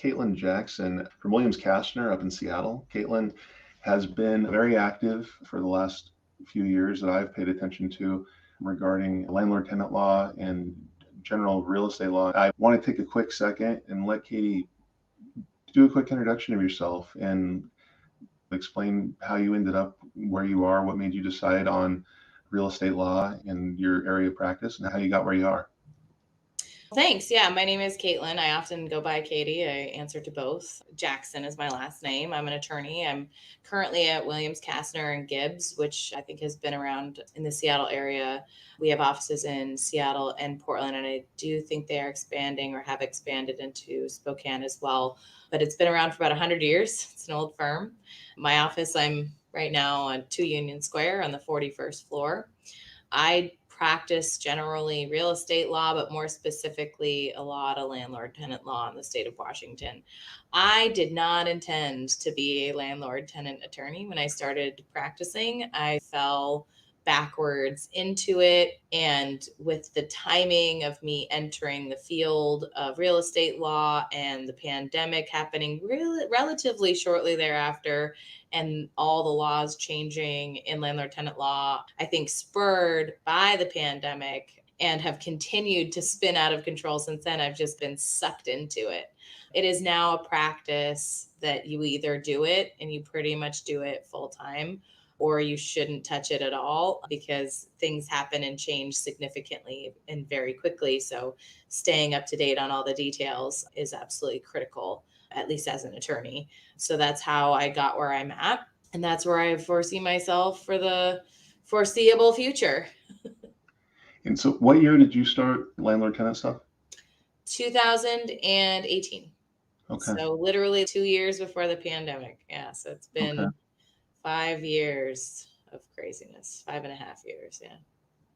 Caitlin Jackson from Williams Kastner up in Seattle. Caitlin has been very active for the last few years that I've paid attention to regarding landlord tenant law and general real estate law. I want to take a quick second and let Katie do a quick introduction of yourself and explain how you ended up where you are, what made you decide on real estate law in your area of practice, and how you got where you are. Thanks. Yeah, my name is Caitlin. I often go by Katie. I answer to both. Jackson is my last name. I'm an attorney. I'm currently at Williams, Kastner and Gibbs, which I think has been around in the Seattle area. We have offices in Seattle and Portland, and I do think they are expanding or have expanded into Spokane as well. But it's been around for about 100 years. It's an old firm. My office, I'm right now on 2 Union Square on the 41st floor. I practice generally real estate law, but more specifically, a lot of landlord tenant law in the state of Washington. I did not intend to be a landlord tenant attorney when I started practicing. I fell backwards into it. And with the timing of me entering the field of real estate law and the pandemic happening relatively shortly thereafter, and all the laws changing in landlord tenant law, I think spurred by the pandemic and have continued to spin out of control since then. I've just been sucked into it. It is now a practice that you either do it and you pretty much do it full time, or you shouldn't touch it at all because things happen and change significantly and very quickly. So staying up to date on all the details is absolutely critical, at least as an attorney. So that's how I got where I'm at. And that's where I foresee myself for the foreseeable future. And so what year did you start landlord tenant stuff? 2018. Okay. So literally 2 years before the pandemic. Yeah. So it's been 5 years of craziness, 5.5 years. Yeah.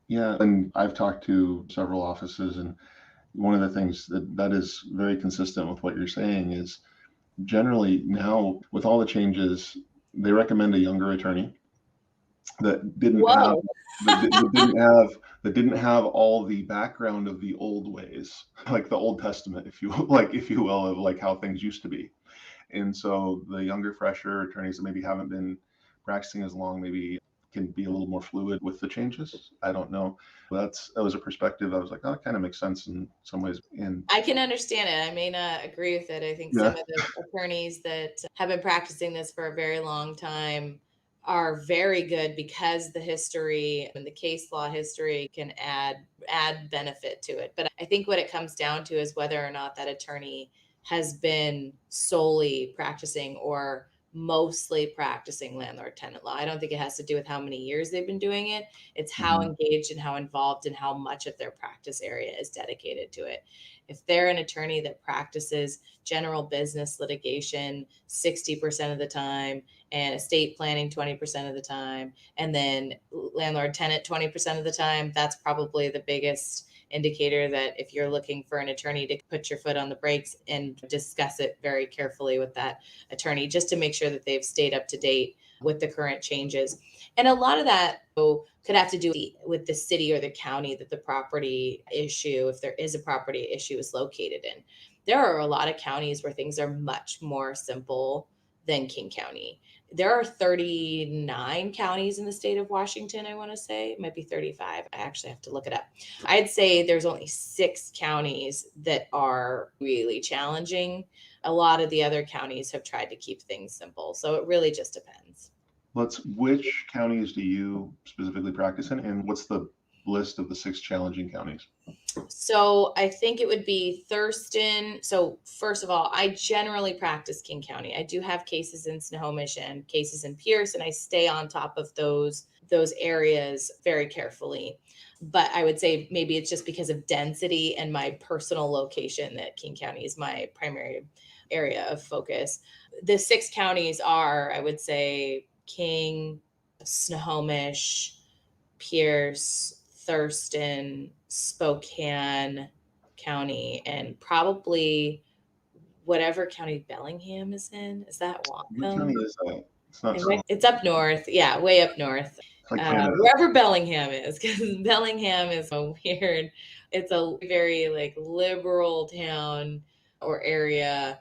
Yeah. And I've talked to several offices, and one of the things that is very consistent with what you're saying is generally now with all the changes, they recommend a younger attorney that didn't have Whoa. that didn't have all the background of the old ways, like the Old Testament, if you will, of like how things used to be. And so the younger, fresher attorneys that maybe haven't been practicing as long maybe can be a little more fluid with the changes. I don't know. That was a perspective. I was like, oh, it kind of makes sense in some ways. And I can understand it. I may not agree with it. I think some of the attorneys that have been practicing this for a very long time are very good because the history and the case law history can add benefit to it. But I think what it comes down to is whether or not that attorney has been solely practicing or mostly practicing landlord tenant law. I don't think it has to do with how many years they've been doing it. It's how engaged and how involved and how much of their practice area is dedicated to it. If they're an attorney that practices general business litigation 60% of the time and estate planning 20% of the time, and then landlord tenant 20% of the time, that's probably the biggest indicator that if you're looking for an attorney to put your foot on the brakes and discuss it very carefully with that attorney, just to make sure that they've stayed up to date with the current changes. And a lot of that could have to do with the city or the county that the property issue, if there is a property issue, is located in. There are a lot of counties where things are much more simple than King County. There are 39 counties in the state of Washington, I want to say. It might be 35. I actually have to look it up. I'd say there's only 6 counties that are really challenging. A lot of the other counties have tried to keep things simple. So it really just depends. Which counties do you specifically practice in, and what's the list of the 6 challenging counties? So I think it would be Thurston. So first of all, I generally practice King County. I do have cases in Snohomish and cases in Pierce, and I stay on top of those areas very carefully. But I would say maybe it's just because of density and my personal location that King County is my primary area of focus. The 6 counties are, I would say, King, Snohomish, Pierce, Thurston, Spokane County, and probably whatever county Bellingham is in. Is that What Whatcom? county is that? It's not so. It's up north. Yeah, way up north. Like Canada. Wherever Bellingham is, because Bellingham is a weird, it's a very like liberal town or area.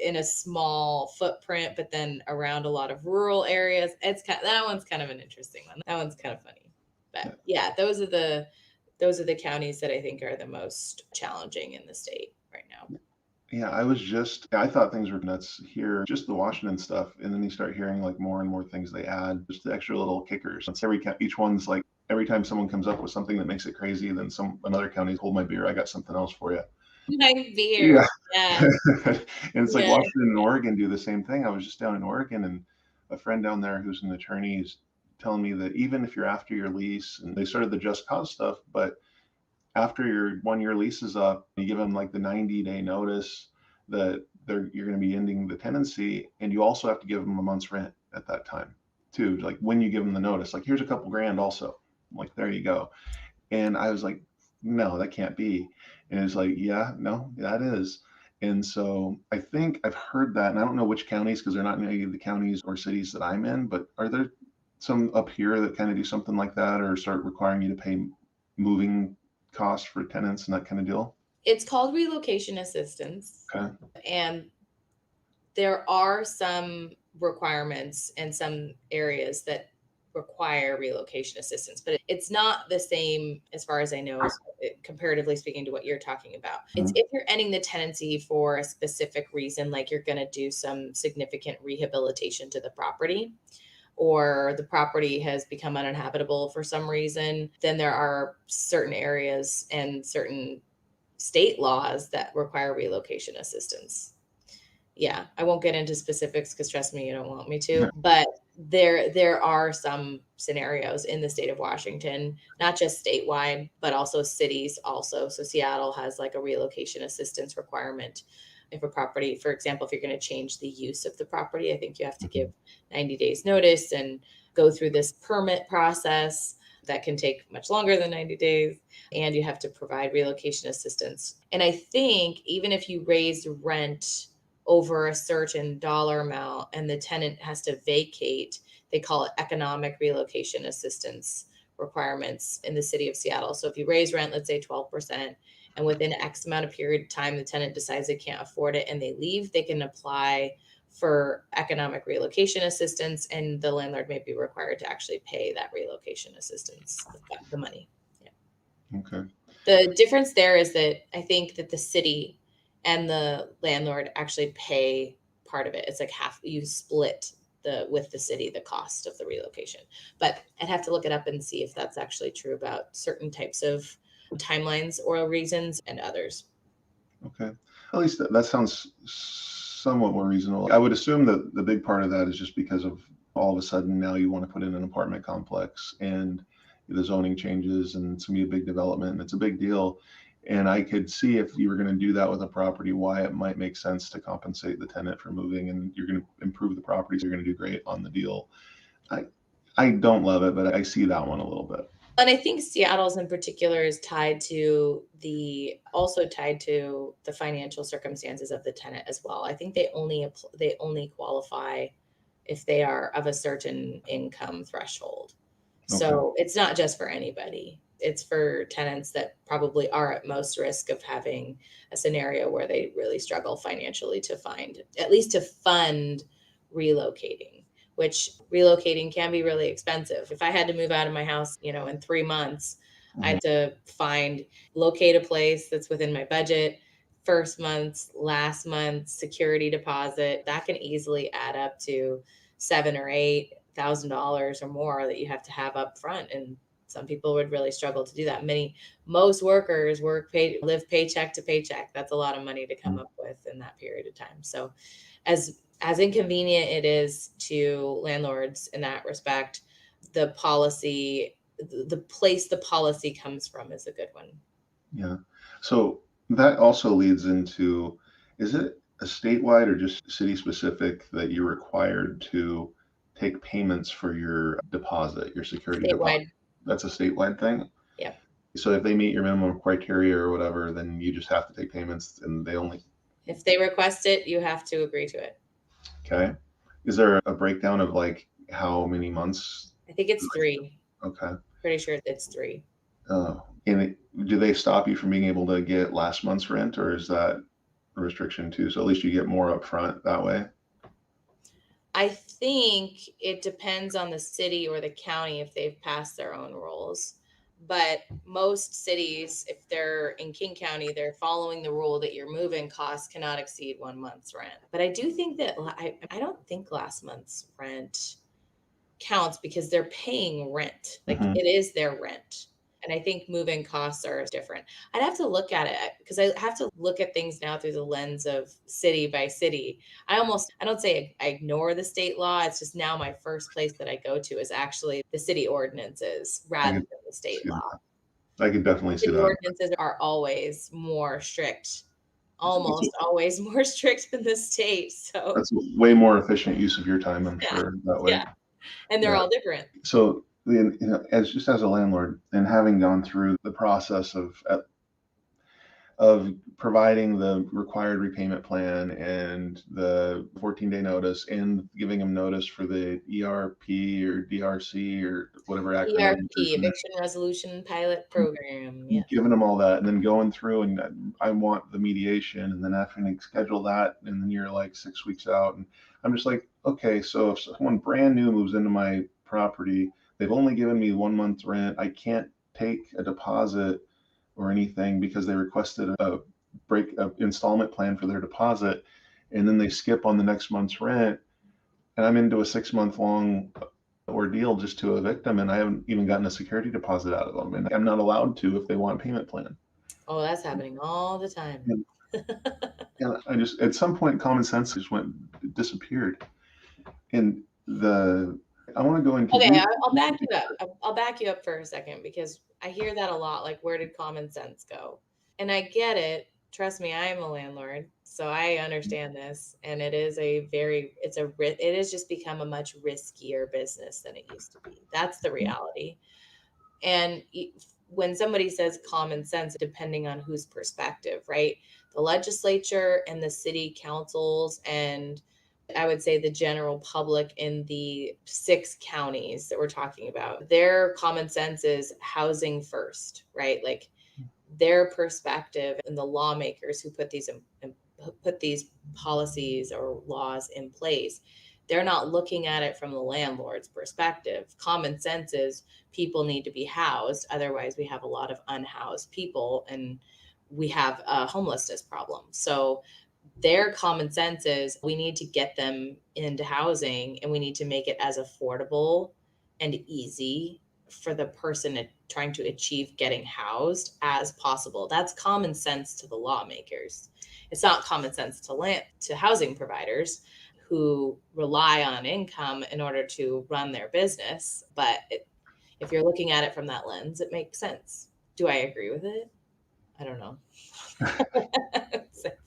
in a small footprint, but then around a lot of rural areas. That one's kind of an interesting one. That one's kind of funny. But yeah, those are the counties that I think are the most challenging in the state right now. Yeah, I thought things were nuts here, just the Washington stuff. And then you start hearing like more and more things they add, just the extra little kickers. It's each one's like, every time someone comes up with something that makes it crazy, then another county's, hold my beer, I got something else for you. My beer. Yeah. And it's like Washington and Oregon do the same thing. I was just down in Oregon, and a friend down there who's an attorney is telling me that even if you're after your lease, and they started the just cause stuff, but after your 1 year lease is up, you give them like the 90-day notice that you're going to be ending the tenancy, and you also have to give them a month's rent at that time too. Like when you give them the notice, like here's a couple grand also. I'm like, there you go. And I was like, no, that can't be. And it's like, yeah, no, that is. And so I think I've heard that, and I don't know which counties because they're not in any of the counties or cities that I'm in, but are there some up here that kind of do something like that or start requiring you to pay moving costs for tenants and that kind of deal? It's called relocation assistance. Okay. And there are some requirements in some areas that require relocation assistance, but it's not the same as far as I know, comparatively speaking to what you're talking about. It's if you're ending the tenancy for a specific reason, like you're going to do some significant rehabilitation to the property, or the property has become uninhabitable for some reason, then there are certain areas and certain state laws that require relocation assistance. Yeah, I won't get into specifics because trust me, you don't want me to, but there are some scenarios in the state of Washington, not just statewide, but also cities also. So Seattle has like a relocation assistance requirement. If a property, for example, if you're going to change the use of the property, I think you have to give 90 days notice and go through this permit process that can take much longer than 90 days. And you have to provide relocation assistance. And I think even if you raise rent over a certain dollar amount and the tenant has to vacate, they call it economic relocation assistance requirements in the city of Seattle. So if you raise rent, let's say 12%, and within X amount of period of time, the tenant decides they can't afford it and they leave, they can apply for economic relocation assistance, and the landlord may be required to actually pay that relocation assistance, the money. Yeah. Okay. The difference there is that I think that the city and the landlord actually pay part of it. It's like half, you split with the city the cost of the relocation. But I'd have to look it up and see if that's actually true about certain types of timelines or reasons and others. Okay. At least that sounds somewhat more reasonable. I would assume that the big part of that is just because of all of a sudden now you want to put in an apartment complex and the zoning changes and it's going to be a big development and it's a big deal. And I could see if you were going to do that with a property, why it might make sense to compensate the tenant for moving, and you're going to improve the property, so you're going to do great on the deal. I don't love it, but I see that one a little bit. And I think Seattle's in particular is also tied to the financial circumstances of the tenant as well. I think they only qualify if they are of a certain income threshold. Okay. So it's not just for anybody. It's for tenants that probably are at most risk of having a scenario where they really struggle financially to fund relocating, which relocating can be really expensive. If I had to move out of my house, in 3 months, I had to locate a place that's within my budget, first month's, last month's security deposit, that can easily add up to $7,000 or $8,000 or more that you have to have up front. And some people would really struggle to do that. Most workers live paycheck to paycheck. That's a lot of money to come up with in that period of time. So as inconvenient it is to landlords in that respect, the place the policy comes from is a good one. Yeah. So that also leads into, is it a statewide or just city specific that you're required to take payments for your deposit, your security deposit? That's a statewide thing? Yeah. So if they meet your minimum criteria or whatever, then you just have to take payments, and if they request it, you have to agree to it. Okay. Is there a breakdown of like how many months? I think it's 3. Okay. Pretty sure it's 3. And do they stop you from being able to get last month's rent, or is that? restriction too. So at least you get more upfront that way. I think it depends on the city or the county if they've passed their own rules. But most cities, if they're in King County, they're following the rule that your move-in costs cannot exceed 1 month's rent. But I do think that I don't think last month's rent counts because they're paying rent. Like Mhm. it is their rent. And I think move-in costs are different. I'd have to look at it because I have to look at things now through the lens of city by city. I don't say I ignore the state law. It's just now my first place that I go to is actually the city ordinances I rather could than the state see law. that. I could definitely see City that. ordinances are always more strict, That's, almost always more strict than the state. So that's a way more efficient use of your time, I'm yeah, sure, that way. yeah. And they're Yeah. all different. So, as a landlord and having gone through the process of providing the required repayment plan and the 14-day notice and giving them notice for the ERP or DRC or whatever acronym ERP, Eviction Resolution Pilot Program. Yeah. giving them all that and then going through and I want the mediation and then having to schedule that and then you're like 6 weeks out and I'm just like, okay, so if someone brand new moves into my property, they've only given me 1 month's rent, I can't take a deposit or anything because they requested a installment plan for their deposit and then they skip on the next month's rent and I'm into a 6 month long ordeal just to evict them, and I haven't even gotten a security deposit out of them, and I'm not allowed to if they want a payment plan. Oh, that's happening all the time. And, and I just at some point common sense just disappeared. And I want to go into Okay, I'll back you up. I'll back you up for a second because I hear that a lot. Like, where did common sense go? And I get it. Trust me, I am a landlord, so I understand this. And it is it has just become a much riskier business than it used to be. That's the reality. And when somebody says common sense, depending on whose perspective, right? The legislature and the city councils, and I would say the general public in the 6 counties that we're talking about, their common sense is housing first, right? Like their perspective and the lawmakers who put these policies or laws in place, they're not looking at it from the landlord's perspective. Common sense is people need to be housed, otherwise we have a lot of unhoused people and we have a homelessness problem. So their common sense is we need to get them into housing and we need to make it as affordable and easy for the person trying to achieve getting housed as possible. That's common sense to the lawmakers. It's not common sense to housing providers who rely on income in order to run their business. But if you're looking at it from that lens, it makes sense. Do I agree with it? I don't know.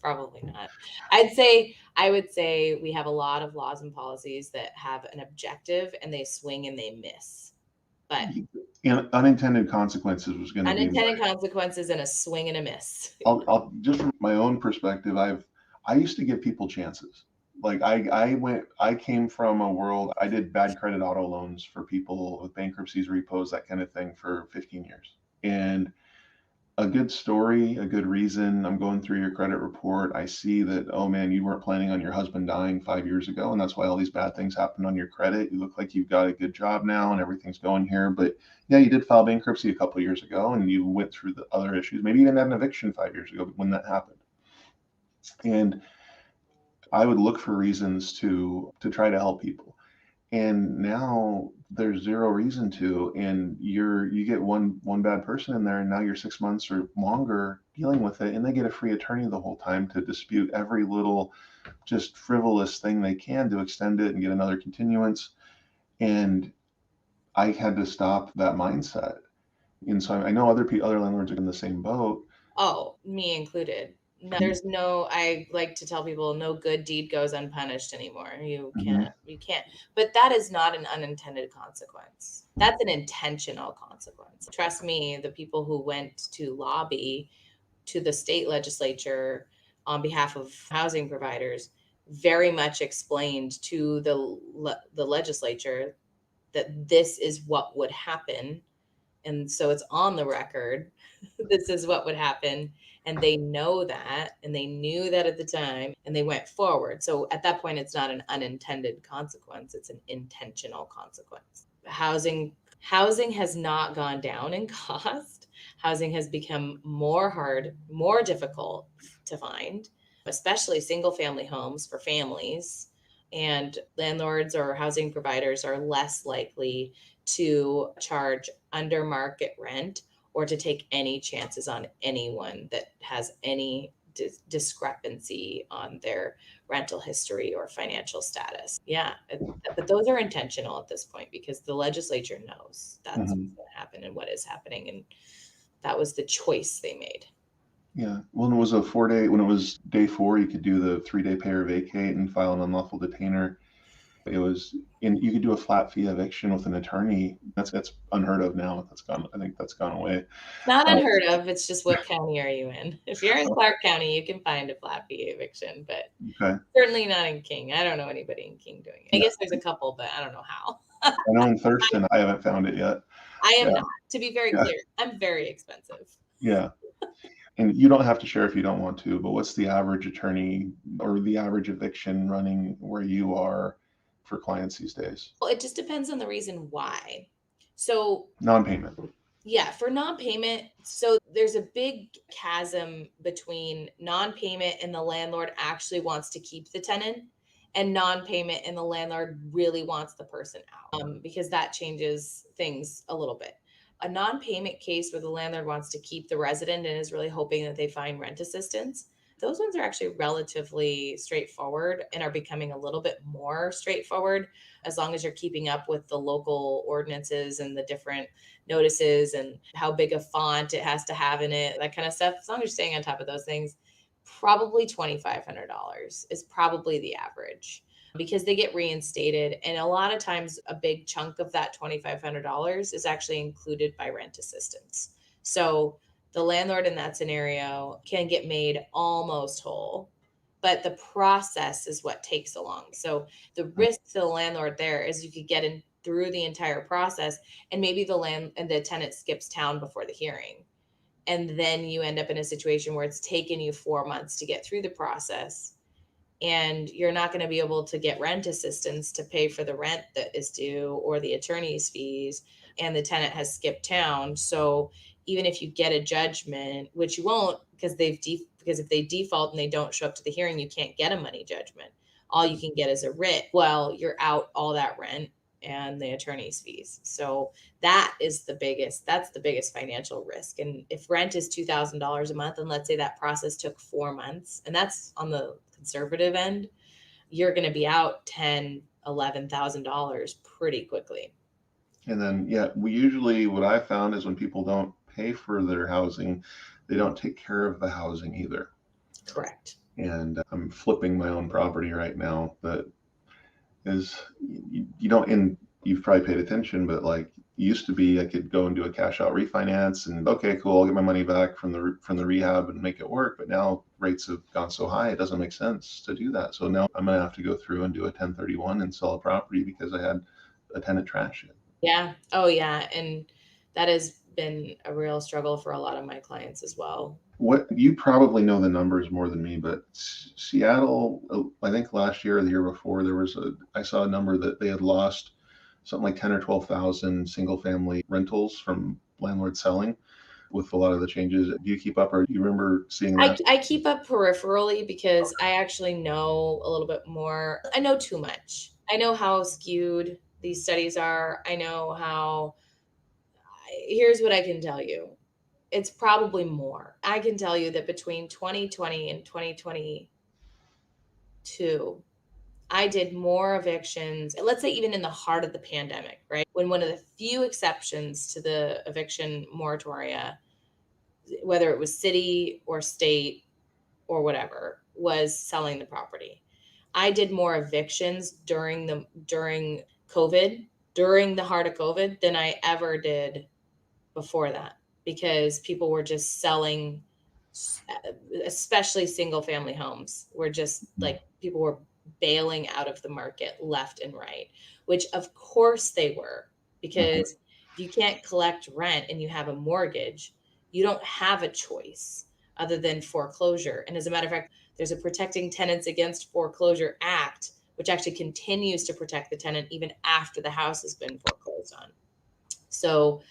Probably not. I would say we have a lot of laws and policies that have an objective and they swing and they miss. But unintended consequences was going to be unintended consequences and a swing and a miss. I'll just from my own perspective, I used to give people chances. Like I came from a world, I did bad credit auto loans for people with bankruptcies, repos, that kind of thing for 15 years. And a good story, a good reason. I'm going through your credit report. I see that, oh man, you weren't planning on your husband dying 5 years ago, and that's why all these bad things happened on your credit. You look like you've got a good job now and everything's going here. But yeah, you did file bankruptcy a couple of years ago and you went through the other issues. Maybe you even had an eviction 5 years ago when that happened. And I would look for reasons to try to help people. And now there's zero reason to, and you get one bad person in there and now you're 6 months or longer dealing with it, and they get a free attorney the whole time to dispute every little just frivolous thing they can to extend it and get another continuance. And I had to stop that mindset. And so I know other landlords are in the same boat. Oh, me included. No, I like to tell people no good deed goes unpunished anymore. You can't. But that is not an unintended consequence. That's an intentional consequence. Trust me, the people who went to lobby to the state legislature on behalf of housing providers very much explained to the legislature that this is what would happen. And so it's on the record. This is what would happen. And they know that, and they knew that at the time, and they went forward. So at that point, it's not an unintended consequence, it's an intentional consequence. Housing has not gone down in cost. Housing has become more difficult to find, especially single family homes for families. And landlords or housing providers are less likely to charge under market rent or to take any chances on anyone that has any discrepancy on their rental history or financial status. Yeah, but those are intentional at this point because the legislature knows that's what's going to happen and what is happening. And that was the choice they made. Yeah. When it was when it was day 4, you could do the 3-day pay or vacate and file an unlawful detainer. You could do a flat fee eviction with an attorney. That's unheard of now. I think that's gone away. Not unheard of. It's just what county are you in? If you're in Clark County, you can find a flat fee eviction, but Okay. certainly not in King. I don't know anybody in King doing it. I guess there's a couple, but I don't know how. I know in Thurston, I haven't found it yet. I am Yeah. not. To be very clear, I'm very expensive. Yeah. And you don't have to share if you don't want to, but what's the average attorney or the average eviction running where you are for clients these days? Well, it just depends on the reason why. So Non-payment. yeah, for non-payment, so there's a big chasm between non-payment and the landlord actually wants to keep the tenant, and non-payment and the landlord really wants the person out, because that changes things a little bit. A non-payment case where the landlord wants to keep the resident and is really hoping that they find rent assistance, those ones are actually relatively straightforward and are becoming a little bit more straightforward as long as you're keeping up with the local ordinances and the different notices and how big a font it has to have in it, that kind of stuff. As long as you're staying on top of those things, probably $2,500 is probably the average because they get reinstated. And a lot of times, a big chunk of that $2,500 is actually included by rent assistance. So the landlord in that scenario can get made almost whole, but the process is what takes so long. So the risk to the landlord there is you could get in through the entire process and maybe the tenant skips town before the hearing. And then you end up in a situation where it's taken you 4 months to get through the process and you're not going to be able to get rent assistance to pay for the rent that is due or the attorney's fees, and the tenant has skipped town. So even if you get a judgment, which you won't because because if they default and they don't show up to the hearing, you can't get a money judgment. All you can get is a writ. Well, you're out all that rent and the attorney's fees. So that's the biggest financial risk. And if rent is $2,000 a month, and let's say that process took 4 months, and that's on the conservative end, you're going to be out $11,000 pretty quickly. And then, what I found is when people don't pay for their housing, they don't take care of the housing either. Correct. And I'm flipping my own property right now that is, you don't, and you've probably paid attention, but like used to be, I could go and do a cash out refinance and okay, cool, I'll get my money back from the rehab and make it work. But now rates have gone so high, it doesn't make sense to do that. So now I'm gonna have to go through and do a 1031 and sell a property because I had a tenant trash it. Yeah. Oh yeah. And that has been a real struggle for a lot of my clients as well. What you probably know the numbers more than me, but Seattle, I think last year or the year before, I saw a number that they had lost something like 10 or 12,000 single family rentals from landlords selling with a lot of the changes. Do you keep up or do you remember seeing that? I keep up peripherally because I actually know a little bit more. I know too much. I know how skewed these studies are. Here's what I can tell you. It's probably more. I can tell you that between 2020 and 2022, I did more evictions, let's say even in the heart of the pandemic, right? When one of the few exceptions to the eviction moratoria, whether it was city or state or whatever, was selling the property. I did more evictions during COVID, during the heart of COVID, than I ever did before that, because people were just selling, especially single family homes, were just like people were bailing out of the market left and right, which of course they were, because if you can't collect rent and you have a mortgage, you don't have a choice other than foreclosure. And as a matter of fact, there's a Protecting Tenants Against Foreclosure Act, which actually continues to protect the tenant even after the house has been foreclosed on. So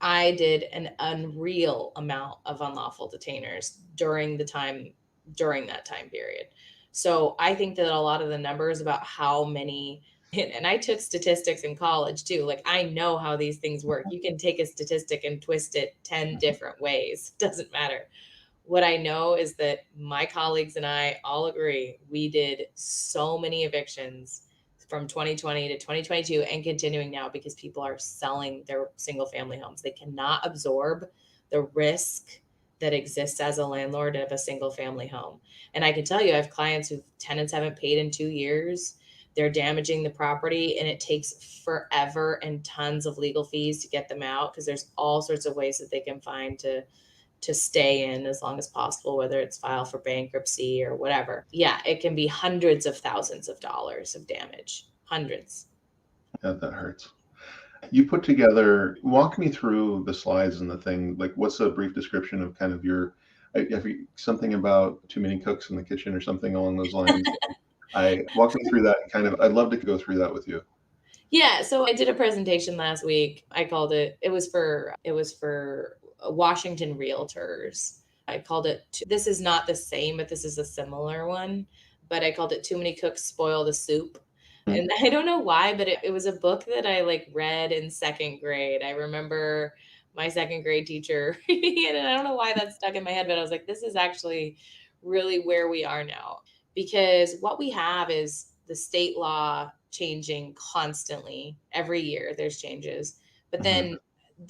I did an unreal amount of unlawful detainers during that time period. So I think that a lot of the numbers about how many, and I took statistics in college too. Like, I know how these things work. You can take a statistic and twist it 10 different ways. Doesn't matter. What I know is that my colleagues and I all agree we did so many evictions from 2020 to 2022 and continuing now because people are selling their single family homes. They cannot absorb the risk that exists as a landlord of a single family home. And I can tell you, I have clients whose tenants haven't paid in 2 years. They're damaging the property, and it takes forever and tons of legal fees to get them out, because there's all sorts of ways that they can find to stay in as long as possible, whether it's file for bankruptcy or whatever. Yeah, it can be hundreds of thousands of dollars of damage. Hundreds. Yeah, that hurts. You put together, walk me through the slides and the thing, like what's a brief description of kind of your, something about too many cooks in the kitchen or something along those lines. I walk me through that and kind of, I'd love to go through that with you. Yeah, so I did a presentation last week. I called it was for Washington Realtors. I called it, this is not the same, but this is a similar one. But I called it Too Many Cooks Spoil the Soup. And I don't know why, but it was a book that I like read in second grade. I remember my second grade teacher reading it, and I don't know why that stuck in my head, but I was like, this is actually really where we are now. Because what we have is the state law changing constantly. Every year there's changes. But then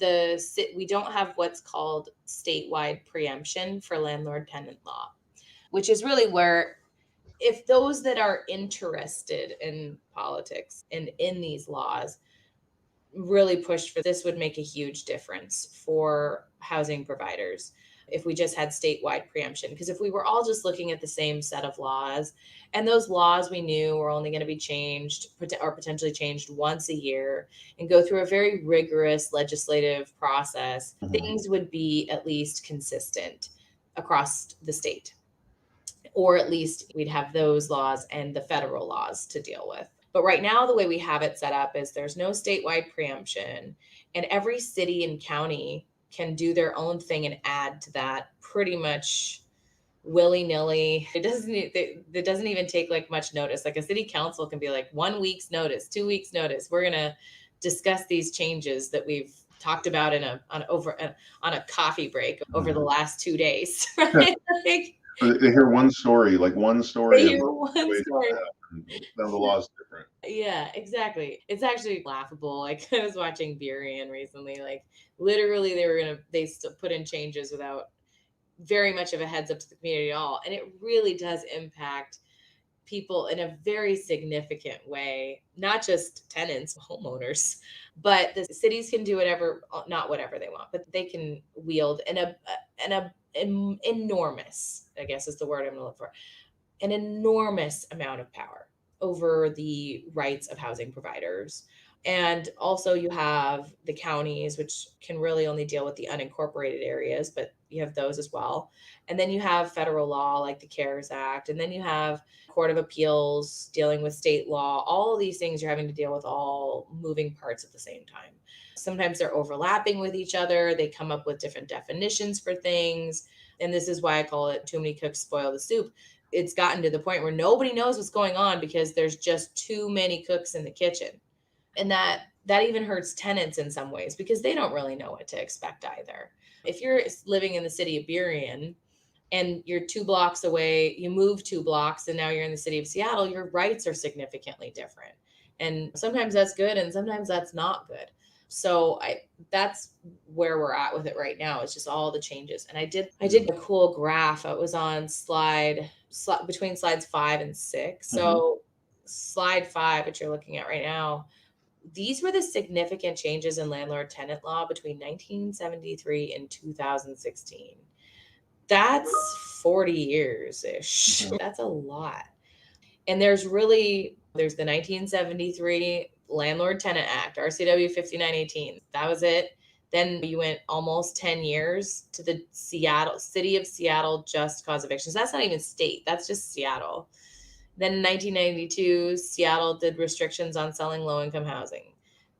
we don't have what's called statewide preemption for landlord tenant law, which is really where, if those that are interested in politics and in these laws really pushed for this, would make a huge difference for housing providers if we just had statewide preemption. Because if we were all just looking at the same set of laws, and those laws we knew were only going to be changed or potentially changed once a year and go through a very rigorous legislative process, things would be at least consistent across the state. Or at least we'd have those laws and the federal laws to deal with. But right now, the way we have it set up is there's no statewide preemption, and every city and county can do their own thing and add to that pretty much willy-nilly. It doesn't even take like much notice. Like a city council can be like 1 week's notice, 2 weeks notice. We're going to discuss these changes that we've talked about on a coffee break over the last 2 days, right? Like, they hear one story, They hear one story. Now the law is different. Yeah, exactly. It's actually laughable. Like, I was watching Burien recently. Like, literally, they put in changes without very much of a heads up to the community at all, and it really does impact people in a very significant way. Not just tenants, homeowners, but the cities can do not whatever they want, but they can wield an enormous, I guess is the word I'm going to look for, an enormous amount of power over the rights of housing providers. And also you have the counties, which can really only deal with the unincorporated areas, but you have those as well. And then you have federal law like the CARES Act. And then you have Court of Appeals dealing with state law. All of these things you're having to deal with, all moving parts at the same time. Sometimes they're overlapping with each other. They come up with different definitions for things. And this is why I call it Too Many Cooks Spoil the Soup. It's gotten to the point where nobody knows what's going on because there's just too many cooks in the kitchen. And that even hurts tenants in some ways because they don't really know what to expect either. If you're living in the city of Burien and you're 2 blocks away, you move 2 blocks and now you're in the city of Seattle, your rights are significantly different. And sometimes that's good and sometimes that's not good. So that's where we're at with it right now. It's just all the changes. And I did a cool graph. It was on between slides 5 and 6. So slide 5, which you're looking at right now, these were the significant changes in landlord tenant law between 1973 and 2016. That's 40 years-ish. That's a lot. And there's the 1973 Landlord Tenant Act, RCW 5918. That was it. Then you went almost 10 years to the city of Seattle just cause evictions. That's not even state, that's just Seattle. Then in 1992, Seattle did restrictions on selling low income housing.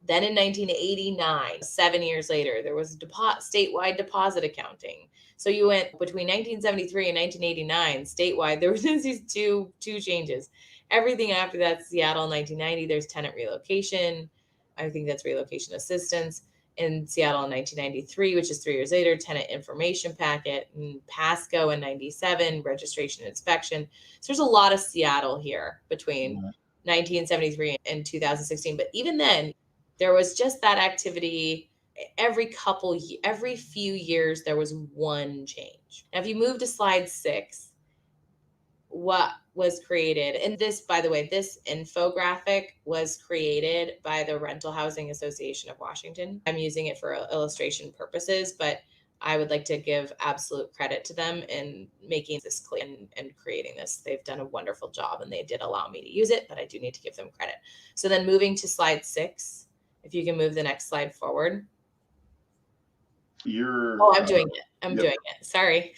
Then in 1989, 7 years later, there was statewide deposit accounting. So you went between 1973 and 1989, statewide, there was these two changes. Everything after that, Seattle 1990, there's tenant relocation. I think that's relocation assistance. In Seattle in 1993, which is 3 years later, tenant information packet, and Pasco in 97, registration and inspection. So there's a lot of Seattle here between 1973 and 2016. But even then, there was just that activity every few years, there was one change. Now, if you move to slide 6, what was created, and this, by the way, this infographic was created by the Rental Housing Association of Washington. I'm using it for illustration purposes, but I would like to give absolute credit to them in making this clear and creating this. They've done a wonderful job, and they did allow me to use it, but I do need to give them credit. So then moving to slide 6, if you can move the next slide forward. I'm doing it. I'm doing it. Sorry.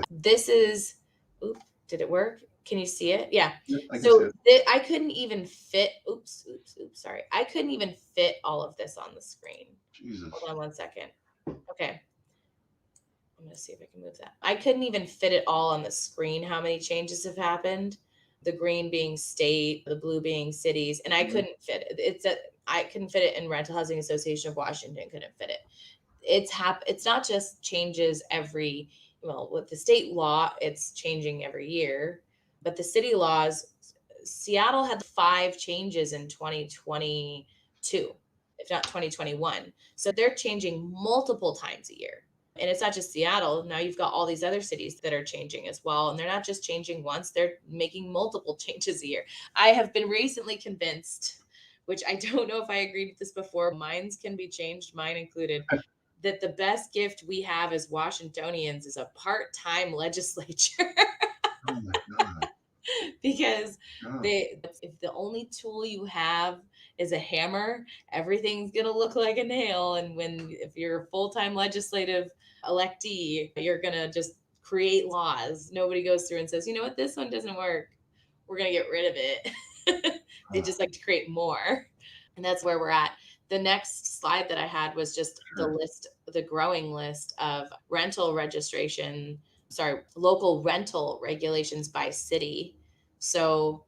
This is, did it work? Can you see it? Yeah. So I couldn't even fit, sorry. I couldn't even fit all of this on the screen. Jesus. Hold on one second. Okay. I'm going to see if I can move that. I couldn't even fit it all on the screen, how many changes have happened. The green being state, the blue being cities, and I couldn't fit it. I couldn't fit it in Rental Housing Association of Washington, couldn't fit it. It's not just changes with the state law, it's changing every year, but the city laws, Seattle had 5 changes in 2022, if not 2021. So they're changing multiple times a year. And it's not just Seattle. Now you've got all these other cities that are changing as well. And they're not just changing once, they're making multiple changes a year. I have been recently convinced, which I don't know if I agreed with this before, mines can be changed, mine included, that the best gift we have as Washingtonians is a part-time legislature. Oh my God. Because if the only tool you have is a hammer, everything's going to look like a nail. And if you're a full-time legislative electee, you're going to just create laws. Nobody goes through and says, you know what, this one doesn't work, we're going to get rid of it. They just like to create more. And that's where we're at. The next slide that I had was just the growing list of local rental regulations by city. So,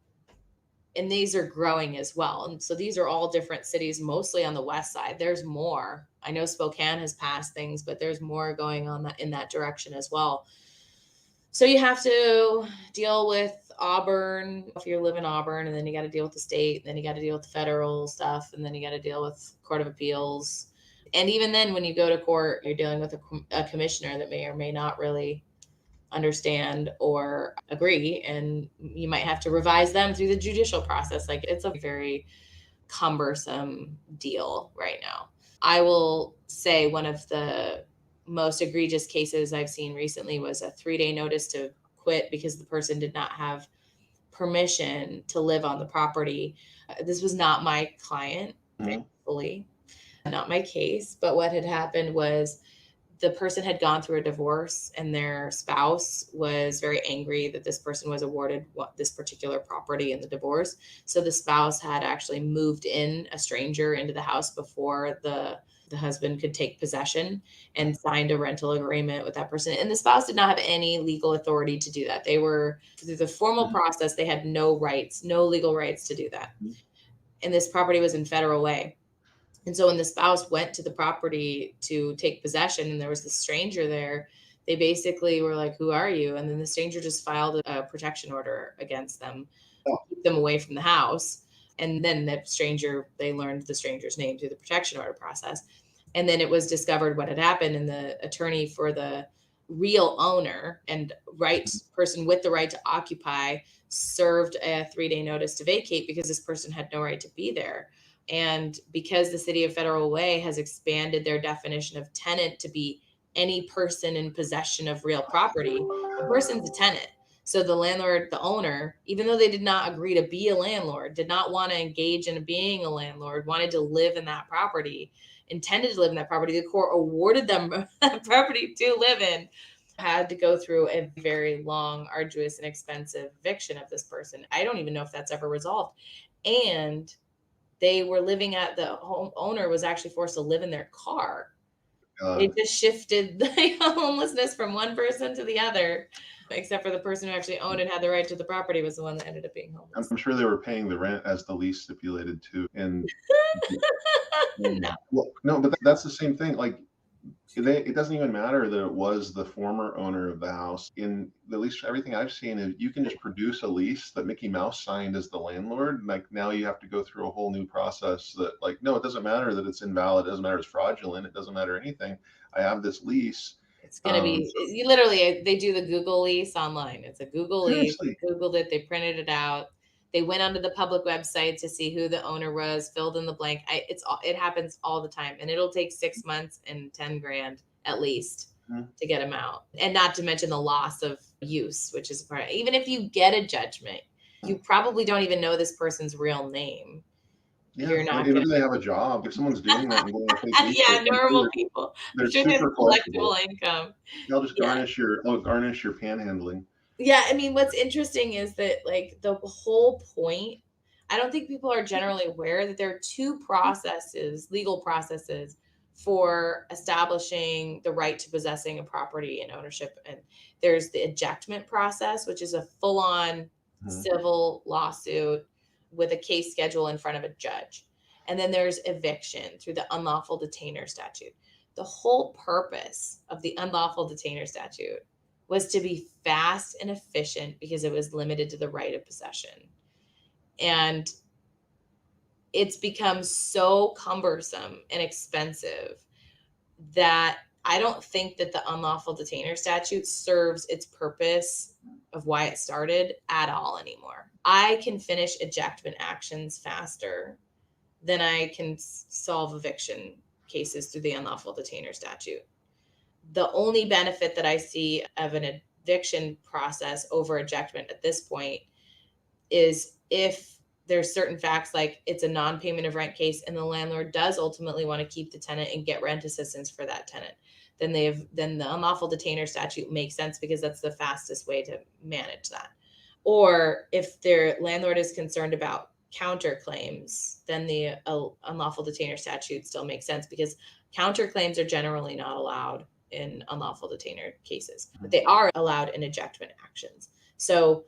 and these are growing as well. And so these are all different cities, mostly on the west side. There's more. I know Spokane has passed things, but there's more going on in that direction as well. So you have to deal with Auburn if you live in Auburn, and then you got to deal with the state, and then you got to deal with the federal stuff, and then you got to deal with Court of Appeals. And even then, when you go to court, you're dealing with a commissioner that may or may not really understand or agree, and you might have to revise them through the judicial process. Like, it's a very cumbersome deal right now. I will say one of the most egregious cases I've seen recently was a 3-day notice to quit because the person did not have permission to live on the property. This was not my client, thankfully, not my case. But what had happened was the person had gone through a divorce, and their spouse was very angry that this person was awarded this particular property in the divorce. So the spouse had actually moved in a stranger into the house before the husband could take possession, and signed a rental agreement with that person. And the spouse did not have any legal authority to do that. They were, through the formal process, they had no legal rights to do that. And this property was in Federal Way. And so when the spouse went to the property to take possession and there was the stranger there, they basically were like, "Who are you?" And then the stranger just filed a protection order against them, to keep them away from the house. And then they learned the stranger's name through the protection order process. And then it was discovered what had happened, and the attorney for the real owner and person with the right to occupy served a 3-day notice to vacate because this person had no right to be there. And because the city of Federal Way has expanded their definition of tenant to be any person in possession of real property, a person's a tenant. So the landlord, the owner, even though they did not agree to be a landlord, did not want to engage in being a landlord, wanted to live in that property, intended to live in that property, the court awarded them that property to live in, had to go through a very long, arduous, and expensive eviction of this person. I don't even know if that's ever resolved. And they were living at, the homeowner was actually forced to live in their car. It just shifted the homelessness from one person to the other, except for the person who actually owned and had the right to the property was the one that ended up being homeless. I'm sure they were paying the rent as the lease stipulated too. And No. well, no, but that's the same thing. Like it doesn't even matter that it was the former owner of the house. In at least everything I've seen is you can just produce a lease that Mickey Mouse signed as the landlord. Like now you have to go through a whole new process that like, no, it doesn't matter that it's invalid. It doesn't matter it's fraudulent. It doesn't matter anything. I have this lease. It's going to be, you literally, they do the Google lease online. It's a Google lease. They Googled it. They printed it out. They went onto the public website to see who the owner was, filled in the blank. It happens all the time, and it'll take 6 months and 10 grand at least to get them out. And not to mention the loss of use, which is part. Even if you get a judgment, you probably don't even know this person's real name. Yeah, you're not maybe they have a job. If someone's doing that and going to take yeah, normal people. They're super collectible income. They'll just garnish your panhandling. Yeah, I mean, what's interesting is that like the whole point, I don't think people are generally aware that there are two processes, legal processes for establishing the right to possessing a property and ownership. And there's the ejectment process, which is a full-on civil lawsuit with a case schedule in front of a judge. And then there's eviction through the unlawful detainer statute. The whole purpose of the unlawful detainer statute was to be fast and efficient because it was limited to the right of possession. And it's become so cumbersome and expensive that I don't think that the unlawful detainer statute serves its purpose of why it started at all anymore. I can finish ejectment actions faster than I can solve eviction cases through the unlawful detainer statute. The only benefit that I see of an eviction process over ejectment at this point is if there's certain facts, like it's a non-payment of rent case and the landlord does ultimately want to keep the tenant and get rent assistance for that tenant, then the unlawful detainer statute makes sense because that's the fastest way to manage that. Or if their landlord is concerned about counterclaims, then the unlawful detainer statute still makes sense because counterclaims are generally not allowed in unlawful detainer cases, but they are allowed in ejectment actions. So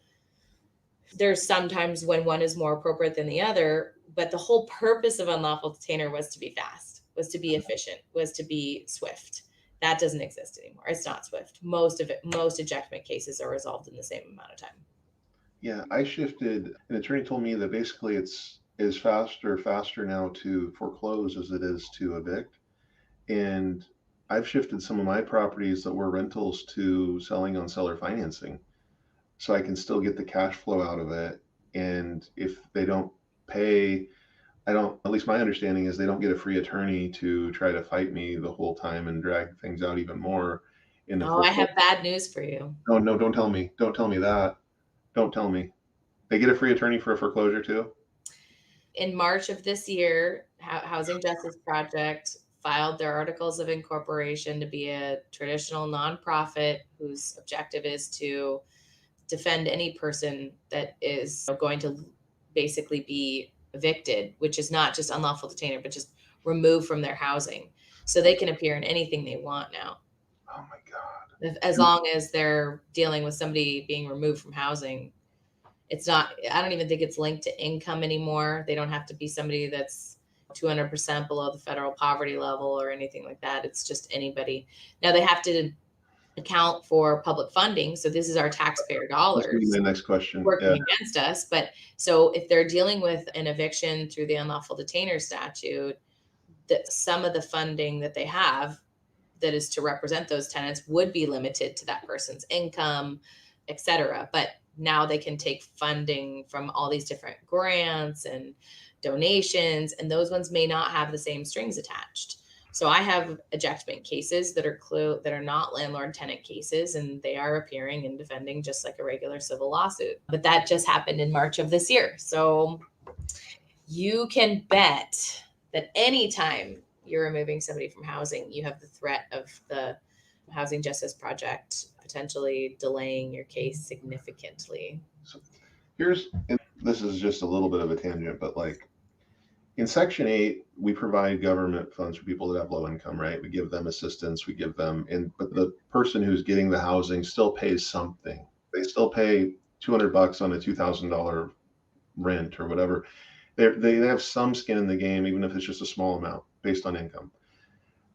there's sometimes when one is more appropriate than the other, but the whole purpose of unlawful detainer was to be fast, was to be efficient, was to be swift. That doesn't exist anymore. It's not swift. Most ejectment cases are resolved in the same amount of time. Yeah, I shifted. An attorney told me that basically it's faster now to foreclose as it is to evict. And I've shifted some of my properties that were rentals to selling on seller financing. So I can still get the cash flow out of it. And if they don't pay, at least my understanding is they don't get a free attorney to try to fight me the whole time and drag things out even more. I have bad news for you. No, don't tell me. Don't tell me that. Don't tell me. They get a free attorney for a foreclosure too? In March of this year, Housing Justice Project filed their articles of incorporation to be a traditional nonprofit whose objective is to defend any person that is going to basically be evicted, which is not just unlawful detainer, but just removed from their housing. So they can appear in anything they want now. Oh my God. As long as they're dealing with somebody being removed from housing. It's not, I don't even think it's linked to income anymore. They don't have to be somebody that's 200% below the federal poverty level or anything like that. It's just anybody. Now they have to account for public funding. So this is our taxpayer dollars. That's my next question. Working against us. But so if they're dealing with an eviction through the unlawful detainer statute, that some of the funding that they have that is to represent those tenants would be limited to that person's income, et cetera. But now they can take funding from all these different grants and donations, and those ones may not have the same strings attached. So I have ejectment cases that are not landlord tenant cases, and they are appearing and defending just like a regular civil lawsuit. But that just happened in March of this year. So you can bet that anytime you're removing somebody from housing, you have the threat of the Housing Justice Project potentially delaying your case significantly. So and this is just a little bit of a tangent, but like in Section 8, we provide government funds for people that have low income, right? We give them assistance, we give them, but the person who's getting the housing still pays something. They still pay $200 on a $2,000 rent or whatever. They have some skin in the game, even if it's just a small amount based on income.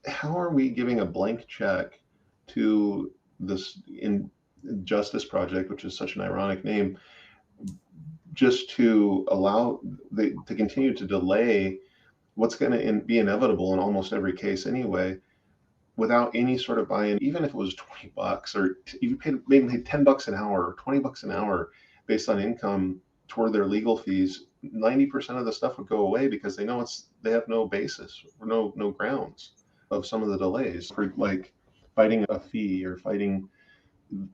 How are we giving a blank check to this Justice Project, which is such an ironic name, just to allow to continue to delay what's going to be inevitable in almost every case anyway, without any sort of buy-in, even if it was $20 or you maybe $10 an hour or $20 an hour based on income toward their legal fees, 90% of the stuff would go away because they know they have no basis or no grounds of some of the delays for like fighting a fee or fighting.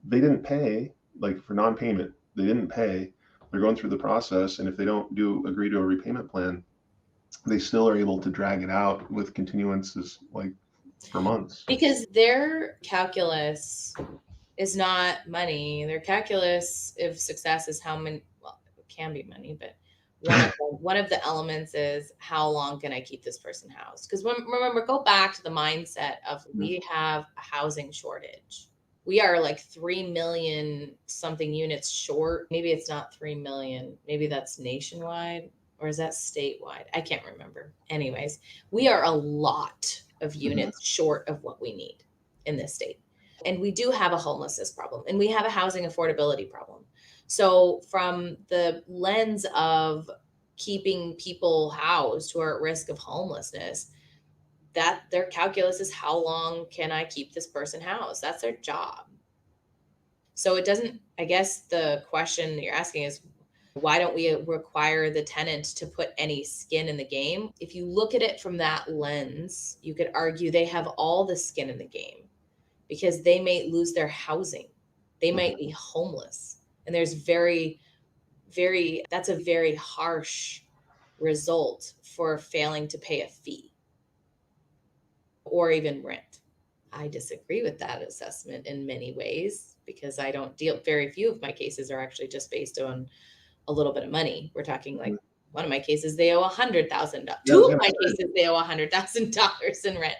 They didn't pay, like for non-payment, they didn't pay. They're going through the process, and if they don't agree to a repayment plan, they still are able to drag it out with continuances like for months. Because their calculus is not money. Their calculus of success is how many, well, it can be money, but one of the elements is how long can I keep this person housed? Because remember, go back to the mindset of we have a housing shortage. We are like 3 million something units short. Maybe it's not 3 million. Maybe that's nationwide, or is that statewide? I can't remember. Anyways, we are a lot of units short of what we need in this state. And we do have a homelessness problem, and we have a housing affordability problem. So from the lens of keeping people housed who are at risk of homelessness, that their calculus is how long can I keep this person housed? That's their job. So it doesn't, I guess the question you're asking is, why don't we require the tenant to put any skin in the game? If you look at it from that lens, you could argue they have all the skin in the game because they may lose their housing. They might be homeless. And there's that's a very harsh result for failing to pay a fee or even rent. I disagree with that assessment in many ways because I don't very few of my cases are actually just based on a little bit of money. We're talking like one of my cases, they owe $100,000. Two of my cases, they owe $100,000 in rent.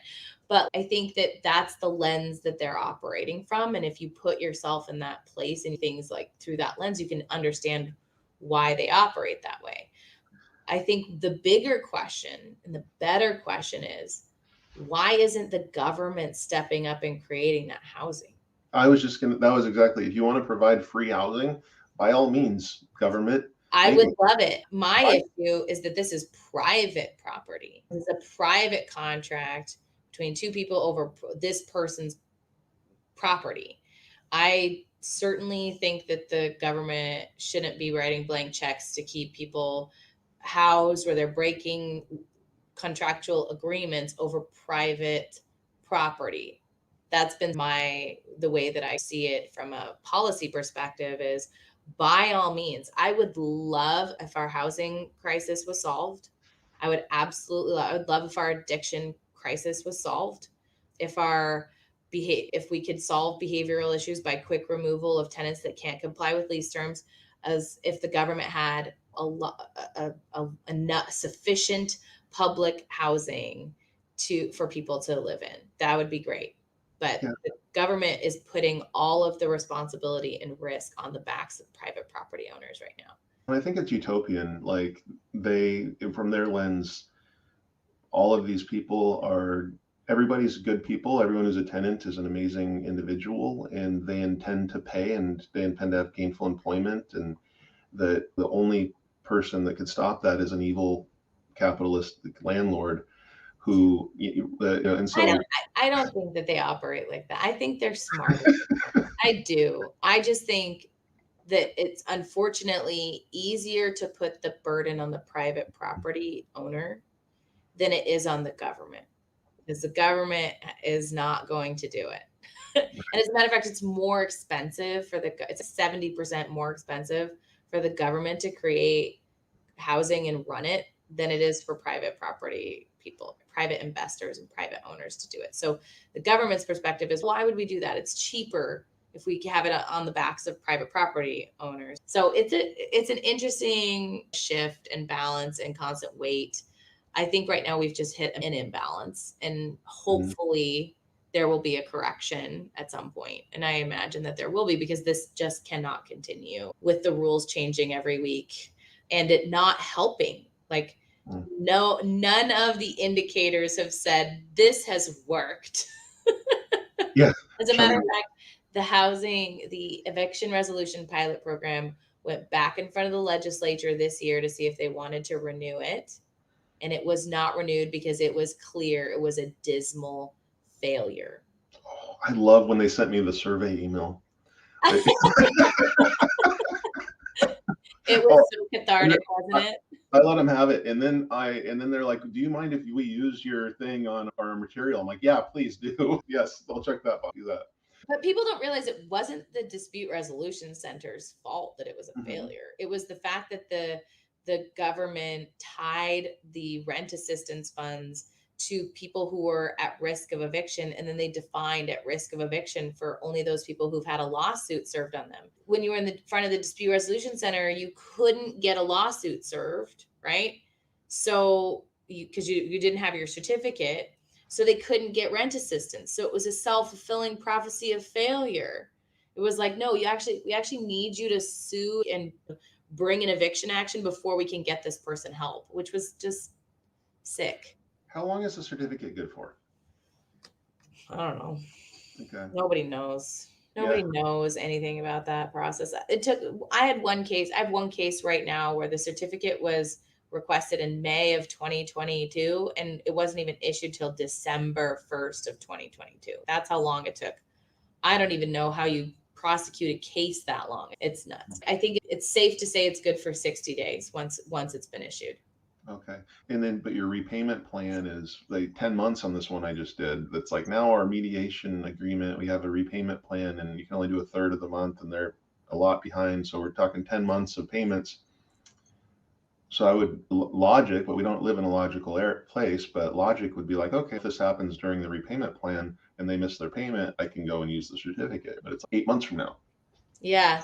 But I think that that's the lens that they're operating from. And if you put yourself in that place and things like through that lens, you can understand why they operate that way. I think the bigger question and the better question is, why isn't the government stepping up and creating that housing? That was exactly, if you want to provide free housing, by all means, government. I would love it. My issue is that this is private property. It's a private contract between two people over this person's property. I certainly think that the government shouldn't be writing blank checks to keep people housed where they're breaking contractual agreements over private property. That's been the way that I see it from a policy perspective is, by all means, I would love if our housing crisis was solved. I would love if our addiction crisis was solved. If we could solve behavioral issues by quick removal of tenants that can't comply with lease terms, as if the government had enough sufficient public housing for people to live in, that would be great. But the government is putting all of the responsibility and risk on the backs of private property owners right now. I think it's utopian. Like from their lens, all of these people everybody's good people. Everyone who's a tenant is an amazing individual, and they intend to pay, and they intend to have gainful employment. And the only person that could stop that is an evil capitalistic landlord who, and so I don't think that they operate like that. I think they're smart. I do. I just think that it's unfortunately easier to put the burden on the private property owner than it is on the government, because the government is not going to do it. And as a matter of fact, it's more expensive it's 70% more expensive for the government to create housing and run it than it is for private property people, private investors and private owners to do it. So the government's perspective is, why would we do that? It's cheaper if we have it on the backs of private property owners. So it's an interesting shift and balance and constant weight. I think right now we've just hit an imbalance, and hopefully there will be a correction at some point. And I imagine that there will be, because this just cannot continue with the rules changing every week and it not helping. Like, no, none of the indicators have said this has worked. Yeah. As a matter of fact, the eviction resolution pilot program went back in front of the legislature this year to see if they wanted to renew it. And it was not renewed because it was clear it was a dismal failure. Oh, I love when they sent me the survey email. It was so cathartic, wasn't it? I let them have it, and then they're like, "Do you mind if we use your thing on our material?" I'm like, "Yeah, please do." Yes, I'll check that. I'll do that. But people don't realize it wasn't the dispute resolution center's fault that it was a failure. It was the fact that the government tied the rent assistance funds to people who were at risk of eviction, and then they defined at risk of eviction for only those people who've had a lawsuit served on them. When you were in the front of the dispute resolution center, you couldn't get a lawsuit served, right? So because you didn't have your certificate, so they couldn't get rent assistance. So it was a self-fulfilling prophecy of failure. It was like, no, we actually need you to sue and bring an eviction action before we can get this person help, which was just sick. How long is the certificate good for? I don't know. Okay. Nobody knows. Nobody knows anything about that process. I have one case right now where the certificate was requested in May of 2022, and it wasn't even issued till December 1st of 2022. That's how long it took. I don't even know how you prosecute a case that long. It's nuts. I think it's safe to say it's good for 60 days once it's been issued. Okay. And then, but your repayment plan is like 10 months on this one I just did. That's like, now our mediation agreement, we have a repayment plan and you can only do a third of the month and they're a lot behind. So we're talking 10 months of payments. So I would logic, but we don't live in a logical place, but logic would be like, okay, if this happens during the repayment plan and they miss their payment, I can go and use the certificate, but it's 8 months from now. Yeah.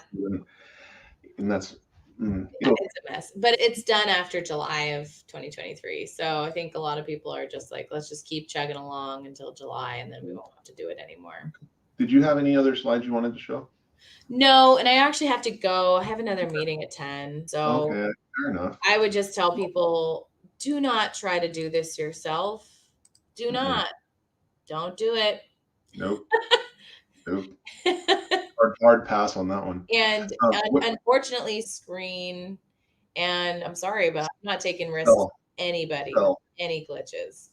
And that's, it's a mess, but it's done after July of 2023. So I think a lot of people are just like, let's just keep chugging along until July and then we won't have to do it anymore. Did you have any other slides you wanted to show? No, and I actually have to go. I have another meeting at 10. So okay, fair enough. I would just tell people, do not try to do this yourself. Do not. Don't do it. Nope. Nope. hard pass on that one. And unfortunately, screen, and I'm sorry, but I'm not taking risks with anybody, any glitches.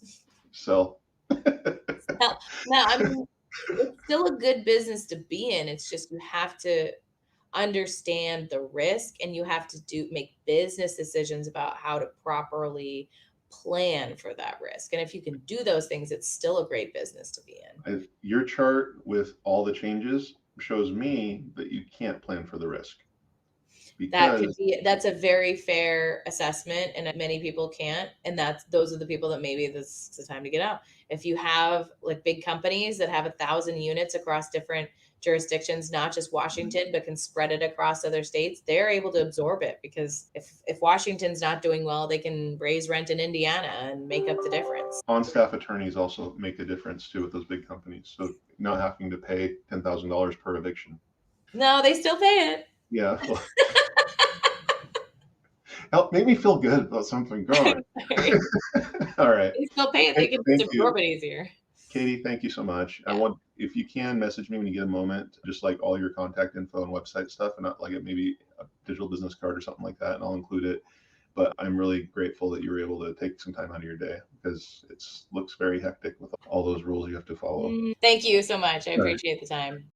So no, I mean, it's still a good business to be in. It's just you have to understand the risk and you have to make business decisions about how to properly plan for that risk. And if you can do those things, it's still a great business to be in. Your chart with all the changes shows me that you can't plan for the risk. That's a very fair assessment, and many people can't. And those are the people that maybe this is the time to get out. If you have like big companies that have 1,000 units across different jurisdictions, not just Washington, but can spread it across other states, they're able to absorb it, because if Washington's not doing well, they can raise rent in Indiana and make up the difference. On-staff attorneys also make a difference too with those big companies. So not having to pay $10,000 per eviction. No, they still pay it. Yeah. Help made me feel good about something. Go on. All right. They still pay it. They can absorb it easier. Katie, thank you so much. Yeah. If you can, message me when you get a moment, just like all your contact info and website stuff, and not like maybe a digital business card or something like that, and I'll include it. But I'm really grateful that you were able to take some time out of your day, because it looks very hectic with all those rules you have to follow. Thank you so much. I appreciate the time.